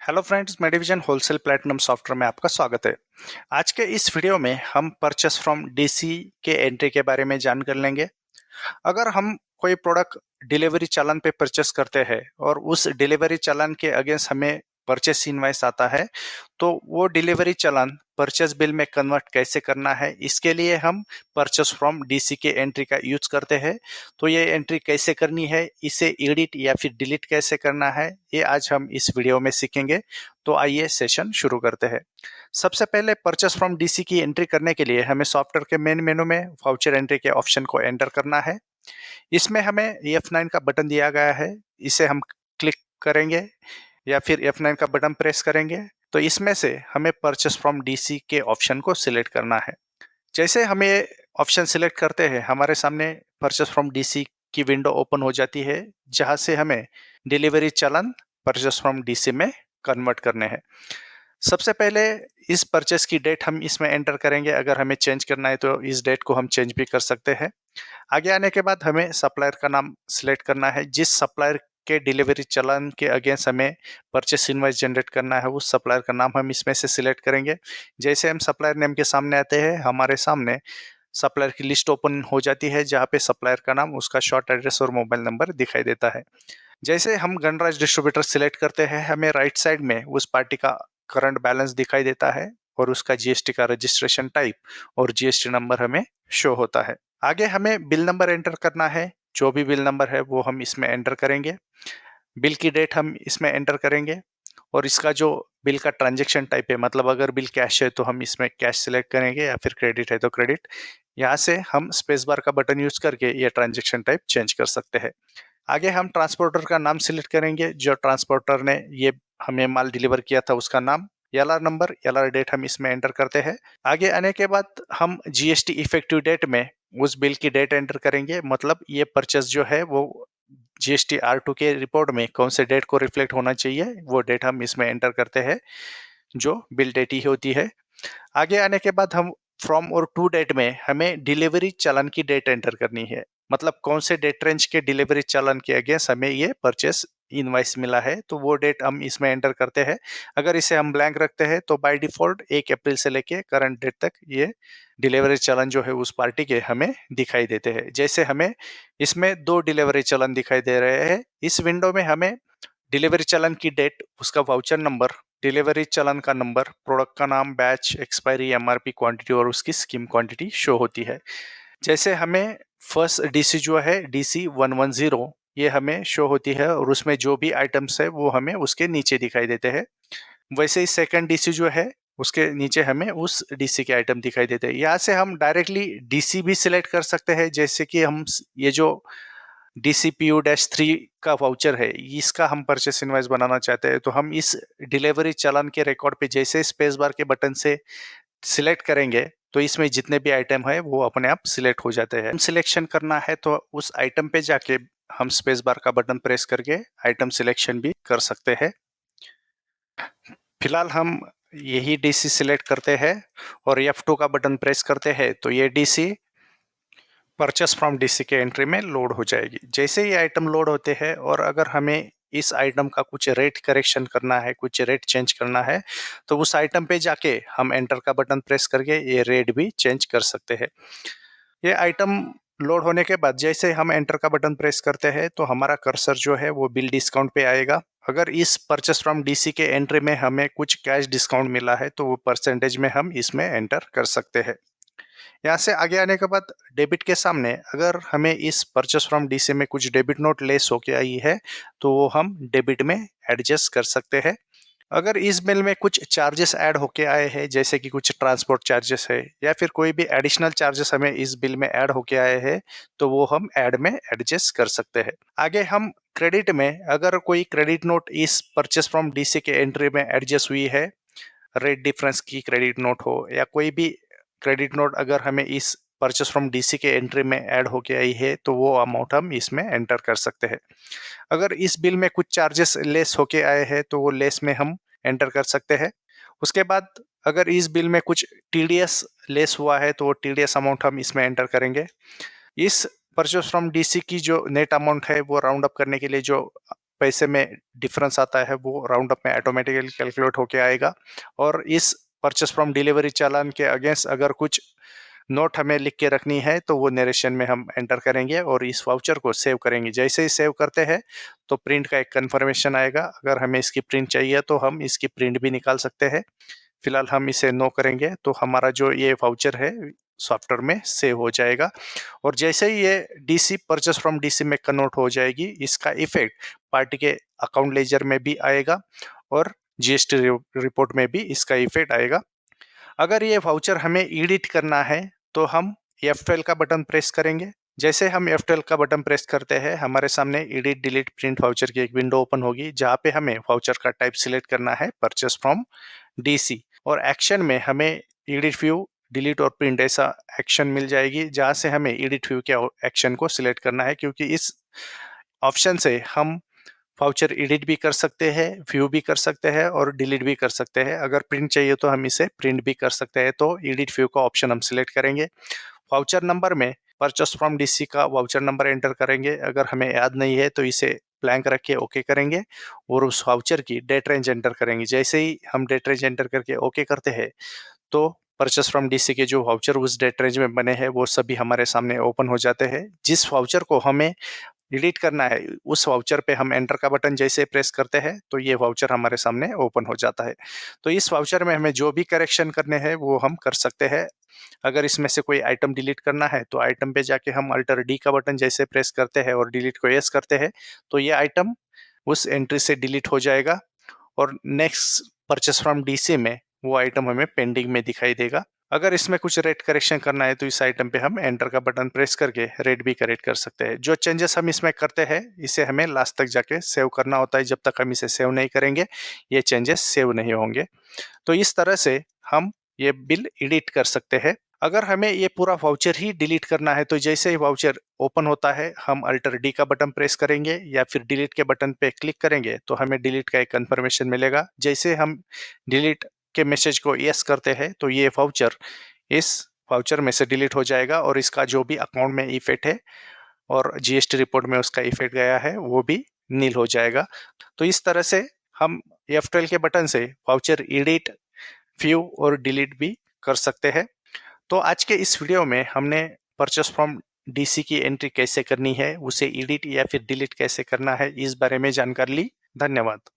Hello friends, Medivision wholesale platinum software में आपका स्वागत है। आज के इस वीडियो में हम परचेस फ्रॉम डीसी के एंट्री के बारे में जान कर लेंगे। अगर हम कोई प्रोडक्ट डिलीवरी चालान पे परचेस करते हैं और उस डिलीवरी चालान के अगेंस्ट हमें परचेस इनवॉइस आता है, तो वो डिलीवरी चालान परचेस बिल में कन्वर्ट कैसे करना है, इसके लिए हम परचेस फ्रॉम डीसी के एंट्री का यूज करते हैं। तो ये एंट्री कैसे करनी है, इसे एडिट या फिर डिलीट कैसे करना है, ये आज हम इस वीडियो में सीखेंगे। तो आइए सेशन शुरू करते हैं। सबसे पहले परचेस फ्रॉम डीसी की एंट्री करने के लिए हमें सॉफ्टवेयर के मेन मेनू में वाउचर एंट्री के ऑप्शन को एंटर करना है। इसमें हमें F9 का बटन दिया गया है, इसे हम क्लिक करेंगे या फिर F9 का बटन प्रेस करेंगे तो इसमें से हमें परचेस फ्रॉम डीसी के ऑप्शन को सिलेक्ट करना है। जैसे हम ये ऑप्शन सिलेक्ट करते हैं, हमारे सामने परचेस फ्रॉम डीसी की विंडो ओपन हो जाती है, जहां से हमें delivery challan purchase from DC में कन्वर्ट करने हैं। सबसे पहले इस परचेस की डेट हम इसमें एंटर करेंगे। अगर हमें चेंज करना है तो इस डेट को हम चेंज भी कर सकते हैं। आगे आने के बाद हमें सप्लायर का नाम सिलेक्ट करना है। जिस सप्लायर के डिलीवरी चालान के अगेंस्ट हमें परचेस इनवॉइस जनरेट करना है, उस सप्लायर का नाम हम इसमें से सिलेक्ट करेंगे। जैसे हम सप्लायर नेम के सामने आते हैं, हमारे सामने सप्लायर की लिस्ट ओपन हो जाती है, जहाँ पे सप्लायर का नाम, उसका शॉर्ट एड्रेस और मोबाइल नंबर दिखाई देता है। जैसे हम गणराज डिस्ट्रीब्यूटर सिलेक्ट करते हैं, हमें राइट साइड में उस पार्टी का करंट बैलेंस दिखाई देता है और उसका जीएसटी का रजिस्ट्रेशन टाइप और जीएसटी नंबर हमें शो होता है। आगे हमें बिल नंबर एंटर करना है। जो भी बिल नंबर है वो हम इसमें एंटर करेंगे। बिल की डेट हम इसमें एंटर करेंगे और इसका जो बिल का ट्रांजैक्शन टाइप है, मतलब अगर बिल कैश है तो हम इसमें कैश सिलेक्ट करेंगे या फिर क्रेडिट है तो क्रेडिट। यहाँ से हम स्पेस बार का बटन यूज करके ये ट्रांजैक्शन टाइप चेंज कर सकते हैं। आगे हम ट्रांसपोर्टर का नाम सिलेक्ट करेंगे। जो ट्रांसपोर्टर ने ये हमें माल डिलीवर किया था उसका नाम, एलआर नंबर, एलआर डेट हम इसमें एंटर करते हैं। आगे आने के बाद हम जीएसटी इफेक्टिव डेट में उस बिल की डेट एंटर करेंगे। मतलब ये परचेस जो है वो जीएसटी R2 के रिपोर्ट में कौन से डेट को रिफ्लेक्ट होना चाहिए, वो डेट हम इसमें एंटर करते हैं, जो बिल डेट ही होती है। आगे आने के बाद हम फ्रॉम और टू डेट में हमें डिलीवरी चालान की डेट एंटर करनी है। मतलब कौन से डेट रेंज के डिलीवरी चालान के अगेंस्ट हमें ये परचेस इनवॉइस मिला है, तो वो डेट हम इसमें एंटर करते हैं। अगर इसे हम ब्लैंक रखते हैं तो बाय डिफॉल्ट 1 अप्रैल से लेके करंट डेट तक ये डिलीवरी चालान जो है उस पार्टी के हमें दिखाई देते हैं। जैसे हमें इसमें 2 डिलीवरी चालान दिखाई दे रहे हैं। इस विंडो में हमें डिलीवरी चालान की डेट, उसका वाउचर नंबर, डिलीवरी चालान का नंबर, प्रोडक्ट का नाम, बैच, एक्सपायरी, एमआरपी, क्वांटिटी और उसकी स्कीम क्वांटिटी शो होती है। जैसे हमें फर्स्ट डीसी जो है डीसी 110, ये हमें शो होती है और उसमें जो भी आइटम्स है वो हमें उसके नीचे दिखाई देते हैं। वैसे ही सेकंड डीसी जो है उसके नीचे हमें उस डीसी के आइटम दिखाई देते हैं। यहाँ से हम डायरेक्टली डीसी भी सिलेक्ट कर सकते हैं। जैसे कि हम ये जो DCPU-3 का वाउचर है, इसका हम परचेस इनवॉइस बनाना चाहते हैं, तो हम इस डिलीवरी चालान के रिकॉर्ड पे जैसे स्पेस बार के बटन से सिलेक्ट करेंगे तो इसमें जितने भी आइटम है वो अपने आप सिलेक्ट हो जाते हैं। सिलेक्शन करना है तो उस आइटम पे जाके हम स्पेस बार का बटन प्रेस करके आइटम सिलेक्शन भी कर सकते हैं। फिलहाल हम यही डीसी सिलेक्ट करते हैं और F2 का बटन प्रेस करते हैं तो ये डीसी परचेस फ्रॉम डीसी के एंट्री में लोड हो जाएगी। जैसे ही आइटम लोड होते हैं और अगर हमें इस आइटम का कुछ रेट करेक्शन करना है, कुछ रेट चेंज करना है, तो उस आइटम पे जाके हम एंटर का बटन प्रेस करके ये रेट भी चेंज कर सकते हैं। ये आइटम लोड होने के बाद जैसे हम एंटर का बटन प्रेस करते हैं तो हमारा कर्सर जो है वो बिल डिस्काउंट पे आएगा। अगर इस परचेस फ्रॉम डीसी के एंट्री में हमें कुछ कैश डिस्काउंट मिला है तो वो परसेंटेज में हम इसमें एंटर कर सकते हैं। यहाँ से आगे आने के बाद डेबिट के सामने अगर हमें इस परचेस फ्रॉम डीसी में कुछ डेबिट नोट लेस होके आई है तो वो हम डेबिट में एडजस्ट कर सकते हैं। अगर इस बिल में कुछ चार्जेस ऐड होके आए हैं, जैसे कि कुछ ट्रांसपोर्ट चार्जेस है या फिर कोई भी एडिशनल चार्जेस हमें इस बिल में ऐड होके आए हैं, तो वो हम ऐड में एडजस्ट कर सकते हैं। आगे हम क्रेडिट में अगर कोई क्रेडिट नोट इस परचेस फ्रॉम डीसी के एंट्री में एडजस्ट हुई है, रेट डिफरेंस की क्रेडिट नोट हो या कोई भी क्रेडिट नोट अगर हमें इस परचेस फ्रॉम डीसी के एंट्री में ऐड होके आई है तो वो अमाउंट हम इसमें एंटर कर सकते हैं। अगर इस बिल में कुछ चार्जेस लेस होके आए हैं तो वो लेस में हम एंटर कर सकते हैं। उसके बाद अगर इस बिल में कुछ टीडीएस लेस हुआ है तो वो टीडीएस अमाउंट हम इसमें एंटर करेंगे। इस परचेस फ्रॉम डीसी की जो नेट अमाउंट है वो राउंड अप करने के लिए जो पैसे में डिफरेंस आता है वो राउंड अप में ऑटोमेटिकली कैलकुलेट होके आएगा। और इस परचेस फ्रॉम डिलीवरी चालान के अगेंस्ट अगर कुछ नोट हमें लिख के रखनी है तो वो नरेशन में हम एंटर करेंगे और इस वाउचर को सेव करेंगे। जैसे ही सेव करते हैं तो प्रिंट का एक कन्फर्मेशन आएगा। अगर हमें इसकी प्रिंट चाहिए तो हम इसकी प्रिंट भी निकाल सकते हैं। फिलहाल हम इसे नो करेंगे तो हमारा जो ये वाउचर है सॉफ्टवेयर में सेव हो जाएगा। और जैसे ही ये डीसी परचेस फ्रॉम डीसी में कन्वर्ट हो जाएगी, इसका इफेक्ट पार्टी के अकाउंट लेजर में भी आएगा और जीएसटी रिपोर्ट में भी इसका इफेक्ट आएगा। अगर ये वाउचर हमें एडिट करना है तो हम F12 का बटन प्रेस करेंगे। जैसे हम F12 का बटन प्रेस करते हैं हमारे सामने एडिट डिलीट प्रिंट वाउचर की एक विंडो ओपन होगी जहाँ पे हमें वाउचर का टाइप सिलेक्ट करना है परचेस फ्रॉम डीसी। और एक्शन में हमें एडिट व्यू डिलीट और प्रिंट ऐसा एक्शन मिल जाएगी जहाँ से हमें एडिट व्यू के एक्शन को सिलेक्ट करना है, क्योंकि इस ऑप्शन से हम वाउचर एडिट भी कर सकते हैं, व्यू भी कर सकते हैं और डिलीट भी कर सकते हैं। अगर प्रिंट चाहिए तो हम इसे प्रिंट भी कर सकते हैं। तो एडिट व्यू का ऑप्शन हम सिलेक्ट करेंगे। वाउचर नंबर में परचेस फ्रॉम डीसी का वाउचर नंबर एंटर करेंगे। अगर हमें याद नहीं है तो इसे ब्लैंक रख के ओके करेंगे और उस वाउचर की डेट रेंज एंटर करेंगे। जैसे ही हम डेट रेंज एंटर करके ओके करते हैं तो परचेस फ्रॉम डीसी के जो वाउचर उस डेट रेंज में बने हैं वो सभी हमारे सामने ओपन हो जाते हैं। जिस वाउचर को हमें डिलीट करना है उस वाउचर पे हम एंटर का बटन जैसे प्रेस करते हैं तो ये वाउचर हमारे सामने ओपन हो जाता है। तो इस वाउचर में हमें जो भी करेक्शन करने हैं वो हम कर सकते हैं। अगर इसमें से कोई आइटम डिलीट करना है तो आइटम पे जाके हम अल्टर डी का बटन जैसे प्रेस करते हैं और डिलीट को यस करते हैं तो ये आइटम उस एंट्री से डिलीट हो जाएगा और नेक्स्ट परचेस फ्रॉम डीसी में वो आइटम हमें पेंडिंग में दिखाई देगा। अगर इसमें कुछ रेट करेक्शन करना है तो इस आइटम पे हम एंटर का बटन प्रेस करके रेट भी करेक्ट कर सकते हैं। जो चेंजेस हम इसमें करते हैं इसे हमें लास्ट तक जाके सेव करना होता है। जब तक हम इसे सेव नहीं करेंगे ये चेंजेस सेव नहीं होंगे। तो इस तरह से हम ये बिल एडिट कर सकते हैं। अगर हमें ये पूरा वाउचर ही डिलीट करना है तो जैसे ही वाउचर ओपन होता है हम अल्टर डी का बटन प्रेस करेंगे या फिर डिलीट के बटन पे क्लिक करेंगे तो हमें डिलीट का एक कंफर्मेशन मिलेगा। जैसे हम डिलीट के मैसेज को यस करते हैं तो ये वाउचर इस वाउचर में से डिलीट हो जाएगा और इसका जो भी अकाउंट में इफेक्ट है और जीएसटी रिपोर्ट में उसका इफेक्ट गया है वो भी नील हो जाएगा। तो इस तरह से हम F12 के बटन से वाउचर एडिट, व्यू और डिलीट भी कर सकते हैं। तो आज के इस वीडियो में हमने परचेस फ्रॉम डीसी की एंट्री कैसे करनी है, उसे एडिट या फिर डिलीट कैसे करना है, इस बारे में जानकारी ली। धन्यवाद।